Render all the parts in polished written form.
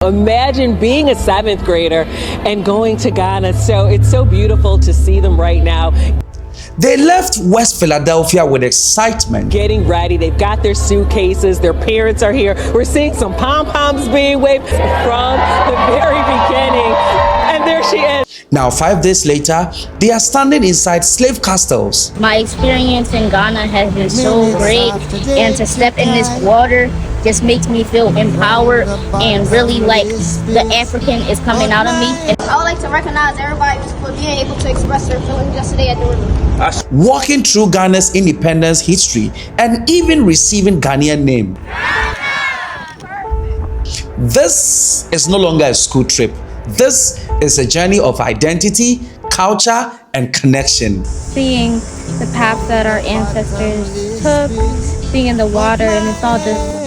Imagine being a 7th grader and going to Ghana. So it's so beautiful to see them right now. They left West Philadelphia with excitement. Getting ready. They've got their suitcases. Their parents are here. We're seeing some pom-poms being waved from the very beginning. And there she is. Now, 5 days later, they are standing inside slave castles. My experience in Ghana has been so great, and to step in this water just makes me feel empowered and really like the African is coming out of me. I would like to recognize everybody just for being able to express their feelings yesterday at the river. Walking through Ghana's independence history and even receiving Ghanaian name. This is no longer a school trip. This is a journey of identity, culture, and connection. Seeing the path that our ancestors took, being in the water, and it's all just,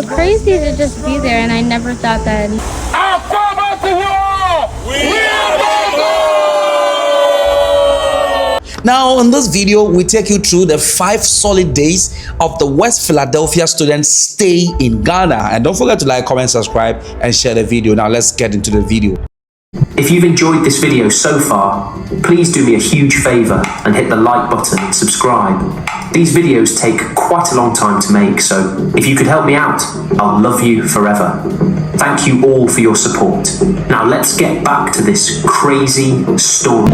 crazy to just be there. And I never thought that. Now, in this video, we take you through the 5 solid days of the West Philadelphia students' stay in Ghana. And don't forget to like, comment, subscribe, and share the video. Now, let's get into the video. If you've enjoyed this video so far, please do me a huge favour and hit the like button and subscribe. These videos take quite a long time to make, so if you could help me out, I'll love you forever. Thank you all for your support. Now let's get back to this crazy story.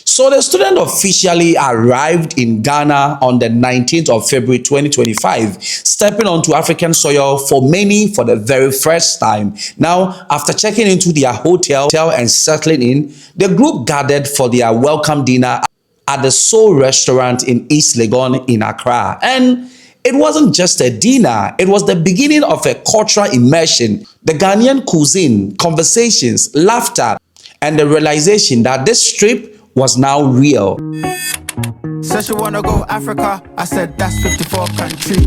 So the student officially arrived in Ghana on the 19th of February 2025, stepping onto African soil for many for the very first time. Now, after checking into their hotel and settling in, the group gathered for their welcome dinner at the Soul restaurant in East Legon in Accra. And it wasn't just a dinner, it was the beginning of a cultural immersion. The Ghanaian cuisine, conversations, laughter, and the realization that this trip was now real. Said she wanna go Africa, I said that's 54 country.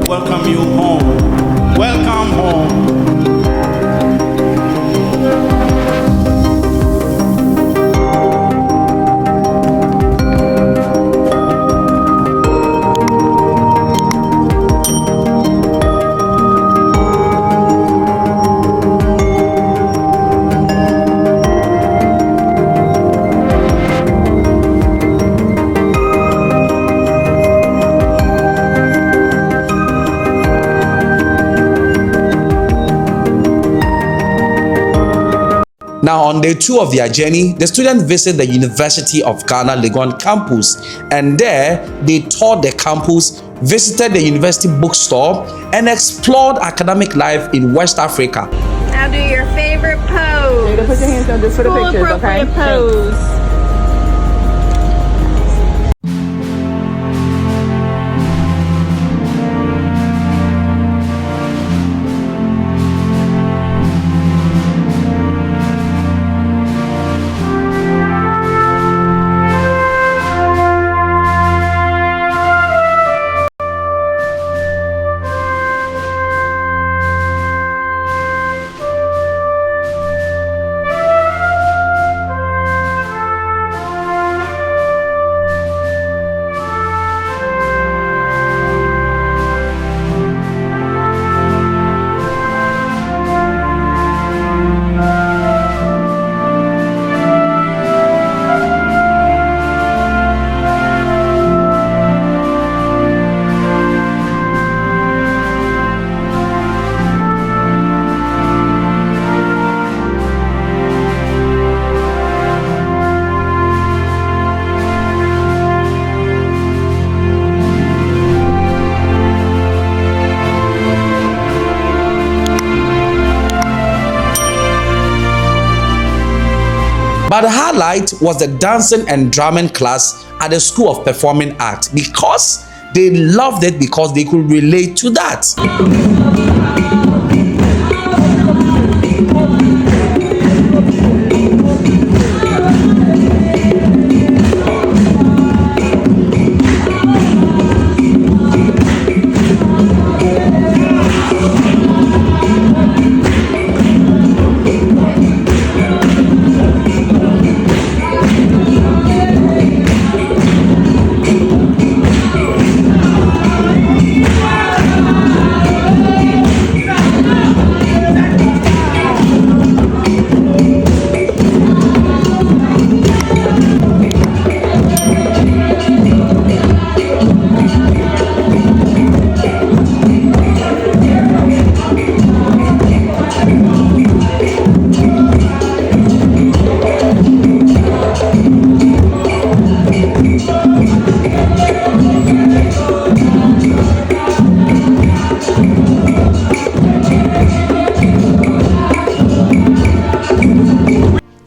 Welcome you home. Welcome home. Now, on day 2 of their journey, the students visited the University of Ghana Legon campus, and there they toured the campus, visited the university bookstore, and explored academic life in West Africa. Now do your favorite pose. Put your hands on this for the pictures, okay? Pose. But the highlight was the dancing and drumming class at the School of Performing Arts because they loved it because they could relate to that.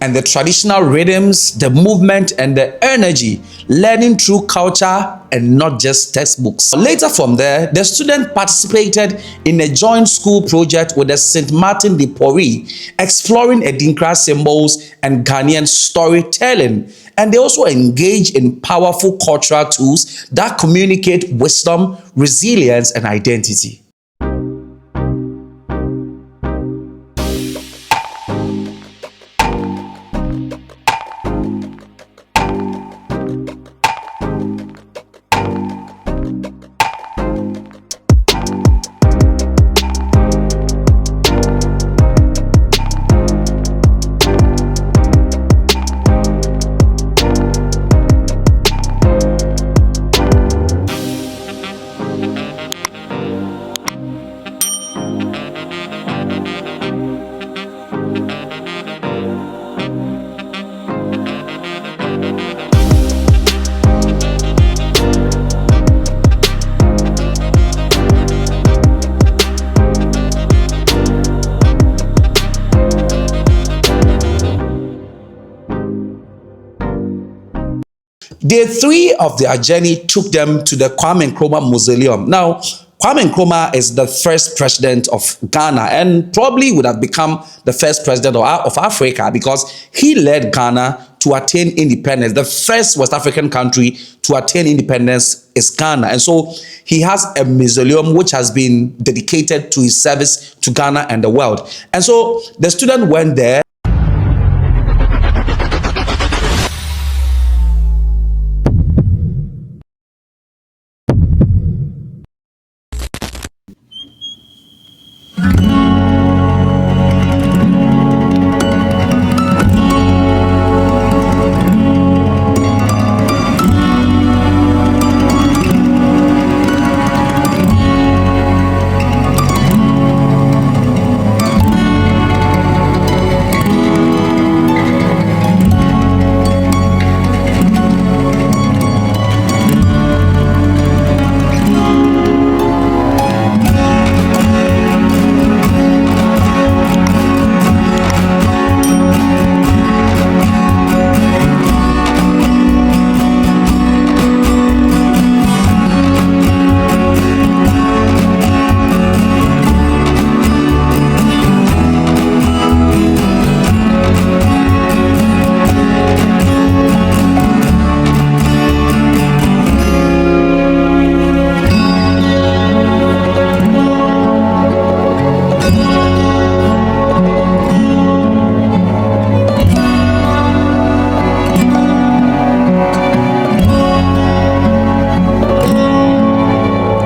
And the traditional rhythms, the movement, and the energy, learning through culture and not just textbooks. Later from there, the student participated in a joint school project with the St. Martin de Pori, exploring Adinkra symbols and Ghanaian storytelling. And they also engage in powerful cultural tools that communicate wisdom, resilience, and identity. Day 3 of their journey took them to the Kwame Nkrumah Mausoleum. Now, Kwame Nkrumah is the first president of Ghana and probably would have become the first president of Africa because he led Ghana to attain independence. The first West African country to attain independence is Ghana. And so he has a mausoleum which has been dedicated to his service to Ghana and the world. And so the student went there.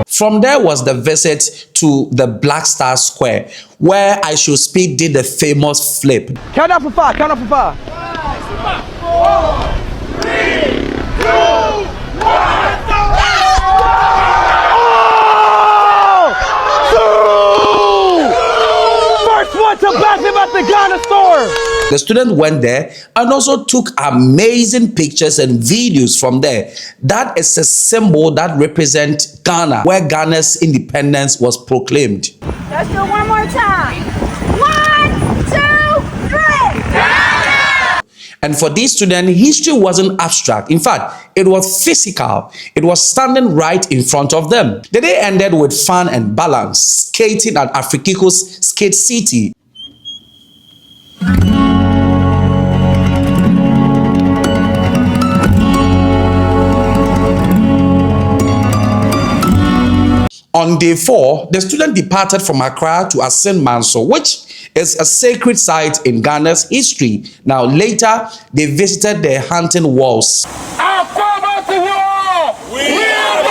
From there was the visit to the Black Star Square, where I Should Speak did the famous flip. Count up for 5, count up for 5. 4, 3, 2, 1. First one to back him at the Ghana store. The student went there and also took amazing pictures and videos from there. That is a symbol that represents Ghana, where Ghana's independence was proclaimed. Let's do it one more time. 1, 2, 3. Ghana! And for these students, history wasn't abstract. In fact, it was physical. It was standing right in front of them. The day ended with fun and balance, skating at Afrikiko's Skate City. On day 4, the student departed from Accra to Assin Manso, which is a sacred site in Ghana's history. Now, later, they visited the hunting walls. Our father to war! We are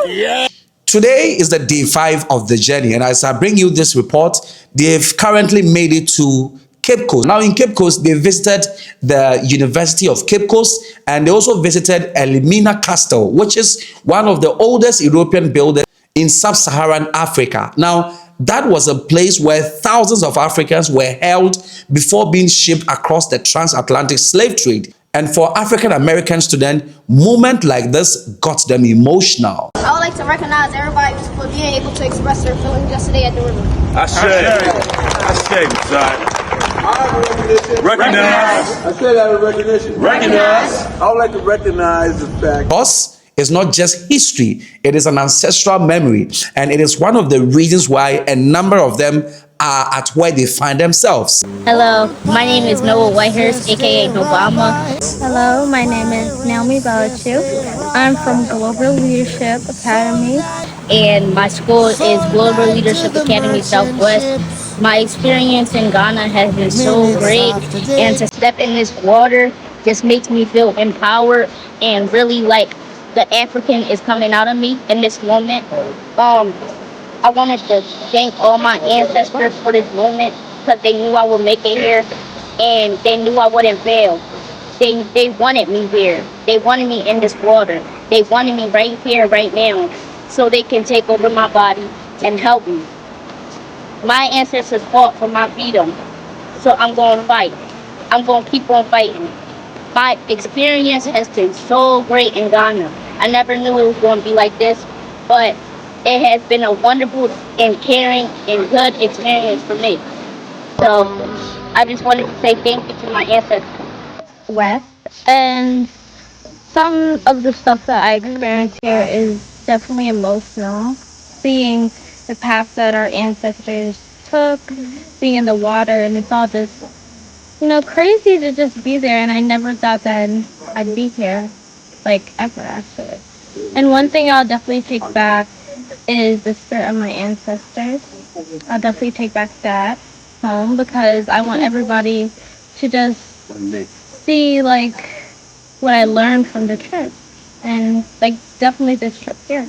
yeah. Today is the day 5 of the journey, and as I bring you this report, they've currently made it to Cape Coast. Now in Cape Coast, they visited the University of Cape Coast, and they also visited Elmina Castle, which is one of the oldest European buildings in sub-Saharan Africa. Now, that was a place where thousands of Africans were held before being shipped across the transatlantic slave trade. And for African American students, movement like this got them emotional. I would like to recognize everybody for being able to express their feelings yesterday at the river. I recognize. I said that with recognition. Recognize. I would like to recognize the fact. Because it's not just history, it is an ancestral memory, and it is one of the reasons why a number of them are at where they find themselves. Hello, my name is Noah Whitehurst, aka Obama. Hello, my name is Naomi Belichick. I'm from Global Leadership Academy. And my school is Global Leadership Academy Southwest. My experience in Ghana has been so great, and to step in this water just makes me feel empowered and really like the African is coming out of me in this moment. I wanted to thank all my ancestors for this moment because they knew I would make it here and they knew I wouldn't fail. They wanted me here. They wanted me in this water. They wanted me right here, right now, so they can take over my body and help me. My ancestors fought for my freedom, so I'm going to fight. I'm going to keep on fighting. My experience has been so great in Ghana. I never knew it was going to be like this, but it has been a wonderful and caring and good experience for me. So I just wanted to say thank you to my ancestors. West, and some of the stuff that I experienced here is definitely emotional. Seeing the path that our ancestors took, being in the water, and it's all just, crazy to just be there. And I never thought that I'd be here, like ever actually. And one thing I'll definitely take back is the spirit of my ancestors. I'll definitely take back that home because I want everybody to just see like what I learned from the trip, and like definitely this trip here.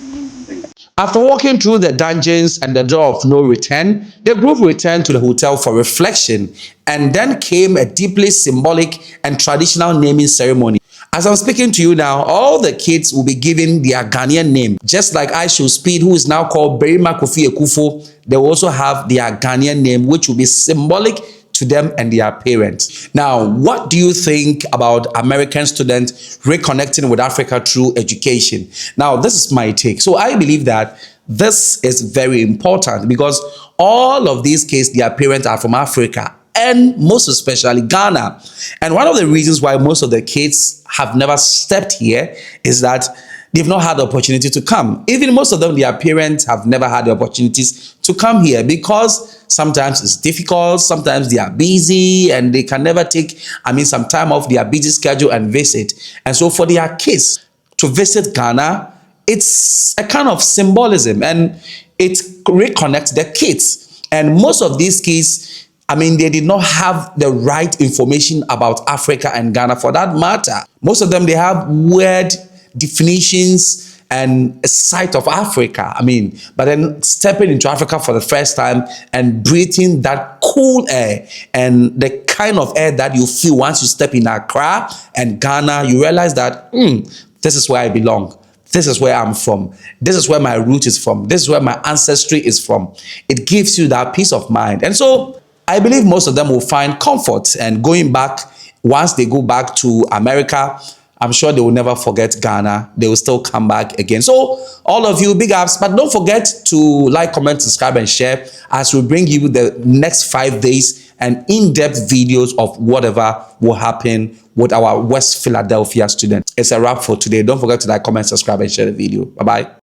After walking through the dungeons and the door of no return, the group returned to the hotel for reflection, and then came a deeply symbolic and traditional naming ceremony. As I'm speaking to you now, all the kids will be given their Ghanaian name. Just like Aisha Speed, who is now called Berima Kofi Ekufo, they will also have their Ghanaian name, which will be symbolic to them and their parents. Now, what do you think about American students reconnecting with Africa through education? Now, this is my take. So I believe that this is very important because all of these kids, their parents are from Africa, and most especially Ghana. And one of the reasons why most of the kids have never stepped here is that they've not had the opportunity to come. Even most of them, their parents have never had the opportunities to come here because sometimes it's difficult, sometimes they are busy and they can never take, some time off their busy schedule and visit. And so for their kids to visit Ghana, it's a kind of symbolism and it reconnects the kids. And most of these kids, they did not have the right information about Africa and Ghana for that matter. Most of them, they have weird definitions and a sight of Africa. But then stepping into Africa for the first time and breathing that cool air and the kind of air that you feel once you step in Accra and Ghana, you realize that this is where I belong. This is where I'm from. This is where my root is from. This is where my ancestry is from. It gives you that peace of mind. And so I believe most of them will find comfort and going back once they go back to America. I'm sure they will never forget Ghana. They will still come back again. So all of you, big ups. But don't forget to like, comment, subscribe, and share as we bring you the next 5 days and in-depth videos of whatever will happen with our West Philadelphia students. It's a wrap for today. Don't forget to like, comment, subscribe, and share the video. Bye-bye.